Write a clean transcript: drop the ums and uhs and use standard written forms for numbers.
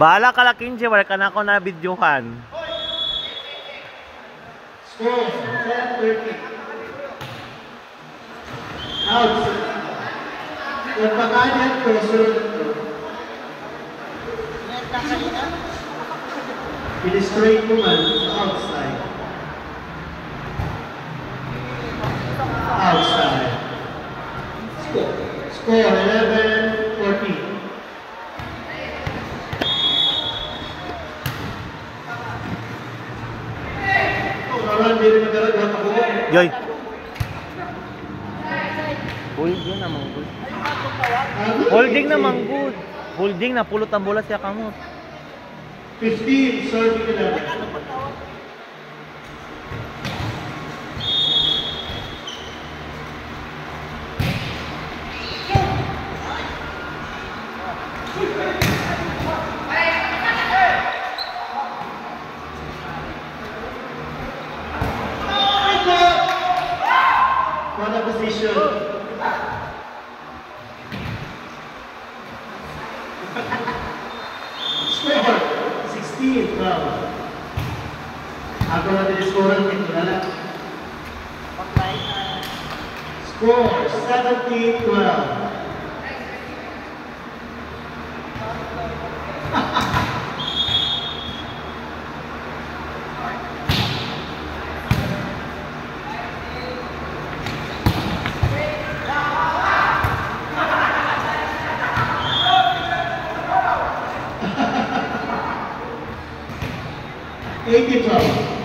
Bahala ka lang, Kinji. Wala ka na ako na videohan. Score, 10-30. Out. Nagpakanan ko, sunod ito. Pinistraight mo man sa outside. Outside. Score 11-14. Yoy. Holding naman good. Holding naman good. Holding na pulot ang bola siya kamot. 15 serving 11. What a position. Score 16-12. Ako natin i-score ito na lang. Score 17-12. Eighty-12.